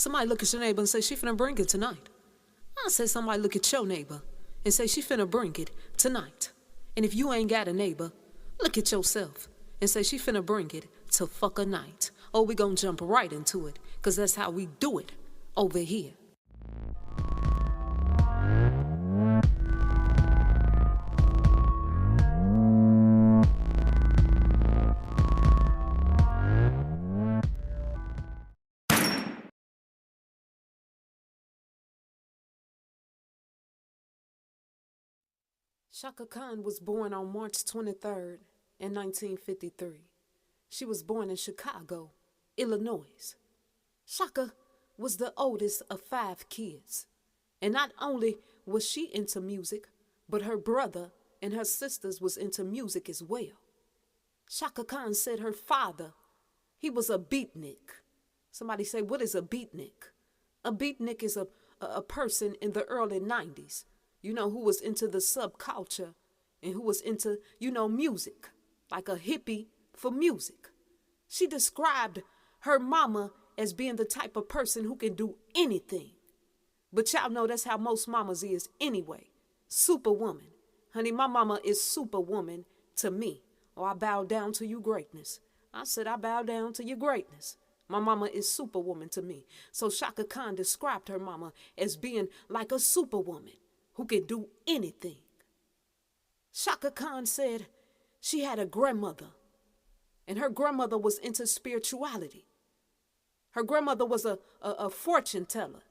Somebody look at your neighbor and say, she finna bring it tonight. I say somebody look at your neighbor and say, she finna bring it tonight. And if you ain't got a neighbor, look at yourself and say, she finna bring it to fuck a night. Oh, we gonna jump right into it, because that's how we do it over here. Chaka Khan was born on March 23rd in 1953. She was born in Chicago, Illinois. Chaka was the oldest of 5 kids. And not only was she into music, but her brother and her sisters was into music as well. Chaka Khan said her father, he was a beatnik. Somebody say, what is a beatnik? A beatnik is a person in the early 90s. Who was into the subculture and who was into, music, like a hippie for music. She described her mama as being the type of person who can do anything. But y'all know that's how most mamas is anyway. Superwoman. Honey, my mama is superwoman to me. Oh, I bow down to you greatness. I said, I bow down to your greatness. My mama is superwoman to me. So Chaka Khan described her mama as being like a superwoman who could do anything. Chaka Khan said she had a grandmother, and her grandmother was into spirituality. Her grandmother was a fortune teller.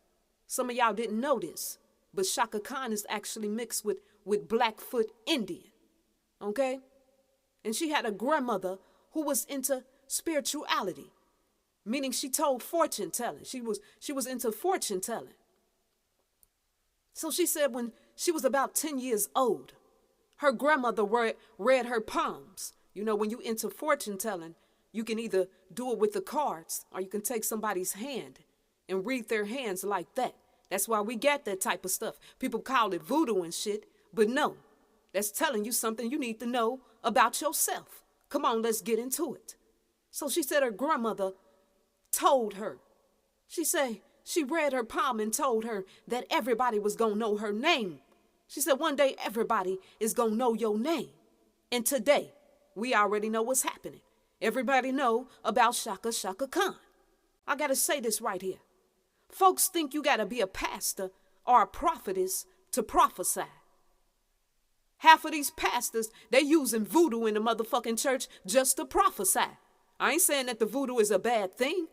Some of y'all didn't know this, but Chaka Khan is actually mixed with Blackfoot Indian, okay? And she had a grandmother who was into spirituality, meaning she told fortune telling. She was into fortune telling. So she said when she was about 10 years old, her grandmother read her palms. When you into fortune telling, you can either do it with the cards or you can take somebody's hand and read their hands like that. That's why we get that type of stuff. People call it voodoo and shit, but no, that's telling you something you need to know about yourself. Come on, let's get into it. So she said her grandmother told her. She said, she read her palm and told her that everybody was going to know her name. She said, one day everybody is going to know your name. And today, we already know what's happening. Everybody know about Chaka Khan. I got to say this right here. Folks think you got to be a pastor or a prophetess to prophesy. Half of these pastors, they using voodoo in the motherfucking church just to prophesy. I ain't saying that the voodoo is a bad thing.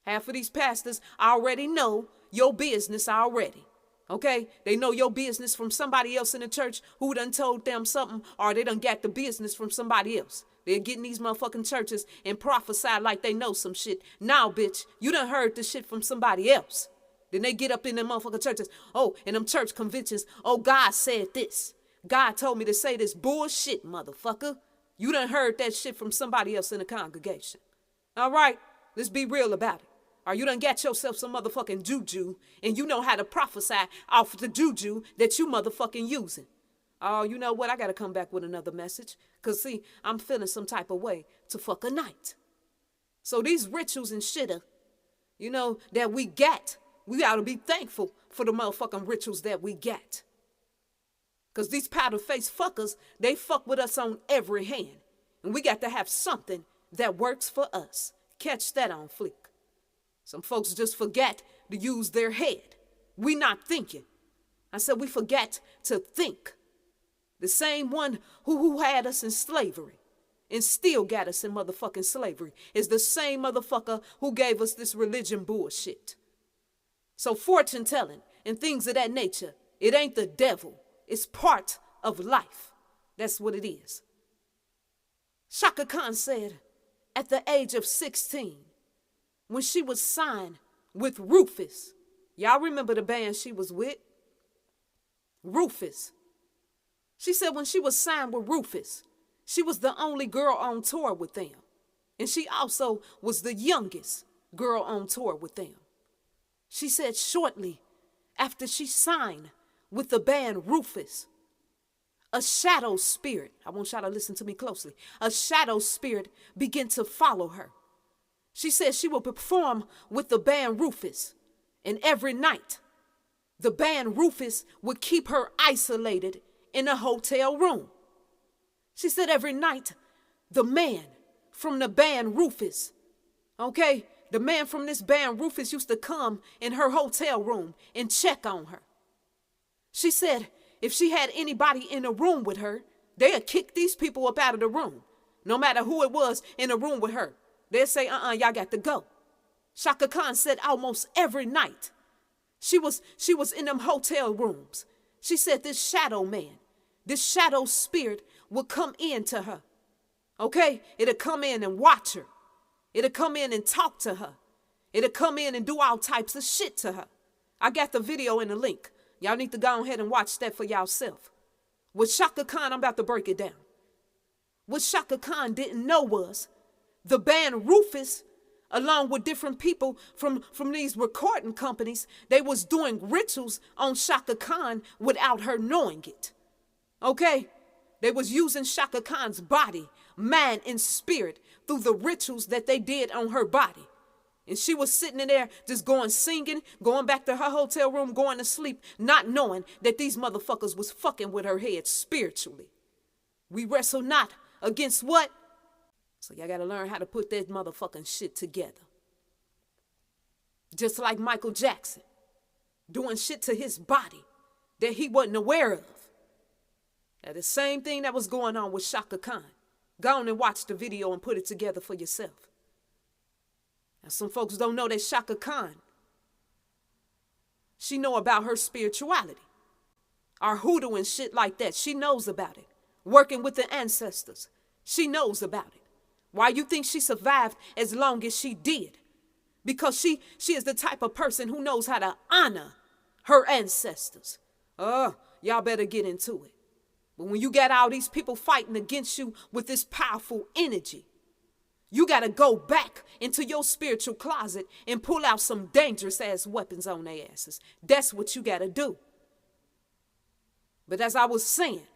Half of these pastors already know your business already, okay? They know your business from somebody else in the church who done told them something, or they done got the business from somebody else. They're getting these motherfucking churches and prophesy like they know some shit. Now, bitch, you done heard the shit from somebody else. Then they get up in them motherfucking churches. Oh, in them church conventions, oh, God said this. God told me to say this bullshit, motherfucker. You done heard that shit from somebody else in the congregation. All right, let's be real about it. Or you done got yourself some motherfucking juju and you know how to prophesy off the juju that you motherfucking using. Oh, you know what? I got to come back with another message. Because, see, I'm feeling some type of way to fuck a night. So these rituals and shit, that we got, we got to be thankful for the motherfucking rituals that we got. Because these powder-faced fuckers, they fuck with us on every hand. And we got to have something that works for us. Catch that on fleek. Some folks just forget to use their head. We not thinking. I said we forget to think. The same one who had us in slavery and still got us in motherfucking slavery is the same motherfucker who gave us this religion bullshit. So fortune telling and things of that nature, it ain't the devil. It's part of life. That's what it is. Chaka Khan said at the age of 16, when she was signed with Rufus. Y'all remember the band she was with? Rufus. She said when she was signed with Rufus, she was the only girl on tour with them. And she also was the youngest girl on tour with them. She said shortly after she signed with the band Rufus, a shadow spirit, I want y'all to listen to me closely, a shadow spirit began to follow her. She said she would perform with the band Rufus, And every night, the band Rufus would keep her isolated in a hotel room. She said every night, the man from the band Rufus, okay, the man from this band Rufus used to come in her hotel room and check on her. She said if she had anybody in a room with her, they'd kick these people up out of the room. No matter who it was in a room with her, they'd say, y'all got to go. Chaka Khan said almost every night she was in them hotel rooms. She said this shadow man, this shadow spirit would come into her. Okay? It'll come in and watch her. It'll come in and talk to her. It'll come in and do all types of shit to her. I got the video in the link. Y'all need to go ahead and watch that for yourself. With Chaka Khan, I'm about to break it down. What Chaka Khan didn't know was the band Rufus, along with different people from these recording companies, they was doing rituals on Chaka Khan without her knowing it. Okay? They was using Chaka Khan's body, mind, and spirit through the rituals that they did on her body. And she was sitting in there just singing, going back to her hotel room, going to sleep, not knowing that these motherfuckers was fucking with her head spiritually. We wrestle not against what? So y'all gotta learn how to put that motherfucking shit together. Just like Michael Jackson, doing shit to his body that he wasn't aware of. Now the same thing that was going on with Chaka Khan. Go on and watch the video and put it together for yourself. Now some folks don't know that Chaka Khan, she know about her spirituality. Our hoodoo and shit like that, she knows about it. Working with the ancestors, she knows about it. Why you think she survived as long as she did? Because she is the type of person who knows how to honor her ancestors. Y'all better get into it. But when you got all these people fighting against you with this powerful energy, you got to go back into your spiritual closet and pull out some dangerous ass weapons on their asses. That's what you got to do. But as I was saying,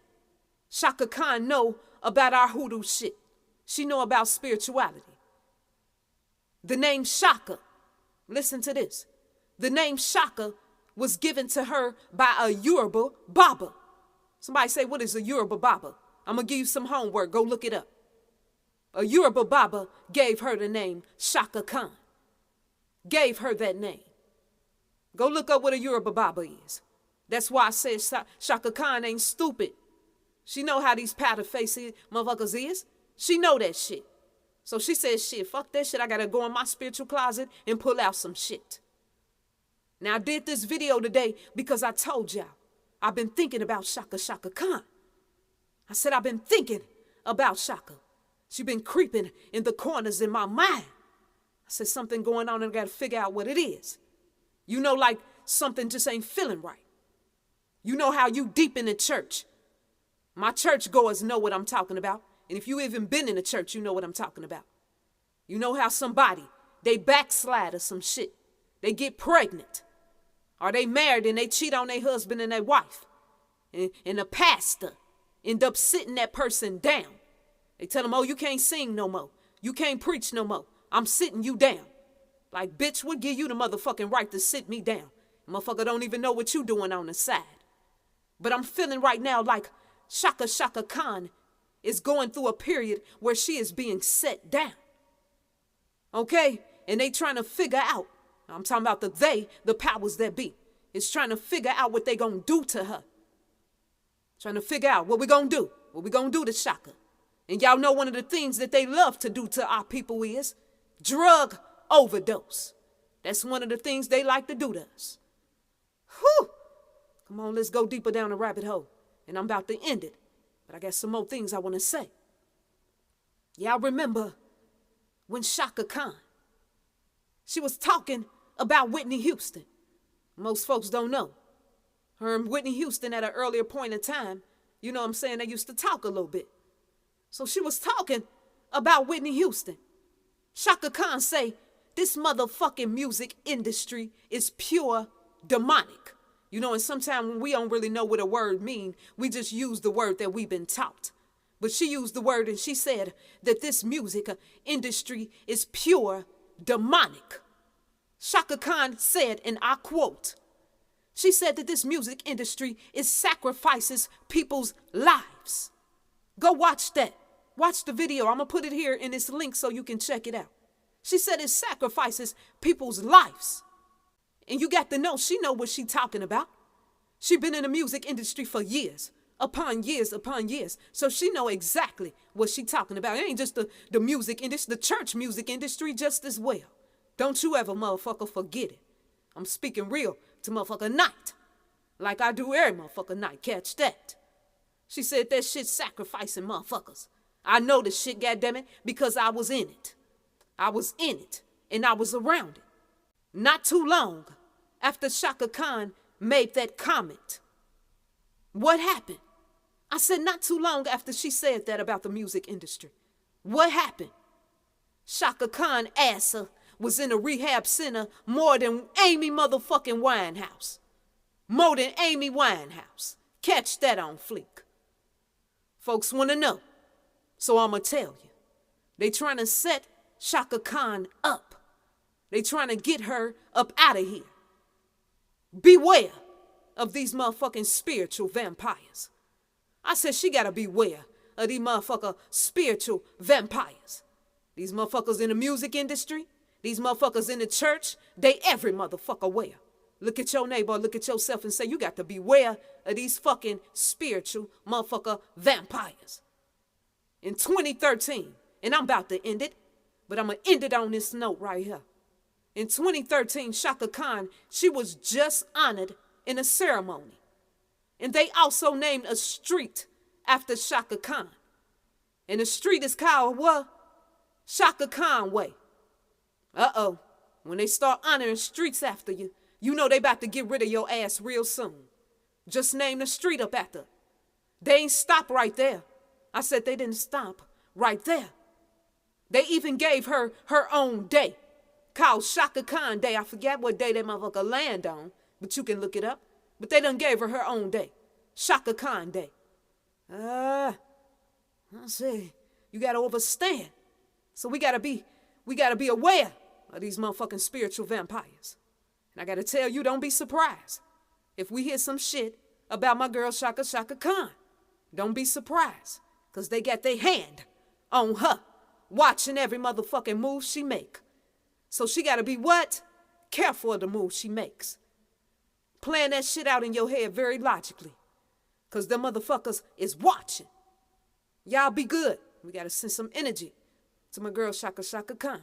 Chaka Khan know about our hoodoo shit. She know about spirituality. The name Chaka, listen to this. The name Chaka was given to her by a Yoruba Baba. Somebody say, what is a Yoruba Baba? I'm going to give you some homework. Go look it up. A Yoruba Baba gave her the name Chaka Khan. Gave her that name. Go look up what a Yoruba Baba is. That's why I said Chaka Khan ain't stupid. She know how these powder-faced motherfuckers is. She know that shit. So she said, shit, fuck that shit. I got to go in my spiritual closet and pull out some shit. Now, I did this video today because I told y'all I've been thinking about Chaka Khan. I said I've been thinking about Chaka. She been creeping in the corners in my mind. I said something going on and I got to figure out what it is. You know, like something just ain't feeling right. You know how you deep in the church. My church goers know what I'm talking about. And if you even been in the church, you know what I'm talking about. You know how somebody, they backslide or some shit. They get pregnant. Or they married and they cheat on their husband and their wife. And the pastor end up sitting that person down. They tell them, oh, you can't sing no more. You can't preach no more. I'm sitting you down. Like, bitch, what give you the motherfucking right to sit me down? Motherfucker don't even know what you doing on the side. But I'm feeling right now like Chaka Khan is going through a period where she is being set down. Okay? And they trying to figure out, I'm talking about the powers that be, is trying to figure out what they gonna do to her. Trying to figure out what we gonna do. What we gonna do to Chaka. And y'all know one of the things that they love to do to our people is drug overdose. That's one of the things they like to do to us. Whew. Come on, let's go deeper down the rabbit hole. And I'm about to end it. But I got some more things I want to say. Y'all remember when Chaka Khan, she was talking about Whitney Houston. Most folks don't know. Her and Whitney Houston at an earlier point in time, you know what I'm saying, they used to talk a little bit. So she was talking about Whitney Houston. Chaka Khan say, this motherfucking music industry is pure demonic. You know, and sometimes when we don't really know what a word mean, we just use the word that we've been taught. But she used the word and she said that this music industry is pure demonic. Chaka Khan said, and I quote, she said that this music industry sacrifices people's lives. Go watch that. Watch the video. I'm going to put it here in this link so you can check it out. She said it sacrifices people's lives. And you got to know, she know what she talking about. She been in the music industry for years upon years upon years. So she know exactly what she talking about. It ain't just the music industry, the church music industry just as well. Don't you ever, motherfucker, forget it. I'm speaking real to motherfucker night. Like I do every motherfucker night. Catch that. She said that shit sacrificing motherfuckers. I know this shit, goddammit, because I was in it. I was in it, and I was around it. Not too long after Chaka Khan made that comment. What happened? I said not too long after she said that about the music industry. What happened? Chaka Khan asser was in a rehab center more than Amy motherfucking Winehouse. More than Amy Winehouse. Catch that on fleek. Folks want to know, so I'ma tell you. They trying to set Chaka Khan up. They trying to get her up out of here. Beware of these motherfucking spiritual vampires. I said she gotta beware of these motherfucker spiritual vampires. These motherfuckers in the music industry, these motherfuckers in the church, they every motherfucker where. Look at your neighbor, look at yourself and say you got to beware of these fucking spiritual motherfucker vampires. In 2013, and I'm about to end it, but I'm going to end it on this note right here. In 2013, Chaka Khan, she was just honored in a ceremony. And they also named a street after Chaka Khan. And the street is called what? Chaka Khan Way. Uh-oh. When they start honoring streets after you, you know they about to get rid of your ass real soon. Just name the street up after. They ain't stop right there. I said they didn't stop right there. They even gave her her own day called Chaka Khan Day. I forget what day that motherfucker land on, but you can look it up. But they done gave her her own day. Chaka Khan Day. I say, you gotta understand. So we gotta be aware of these motherfucking spiritual vampires. And I gotta tell you, don't be surprised if we hear some shit about my girl Chaka Khan. Don't be surprised, because they got their hand on her, watching every motherfucking move she make. So she gotta be what? Careful of the moves she makes. Plan that shit out in your head very logically, because them motherfuckers is watching. Y'all be good. We gotta send some energy to my girl Chaka Khan.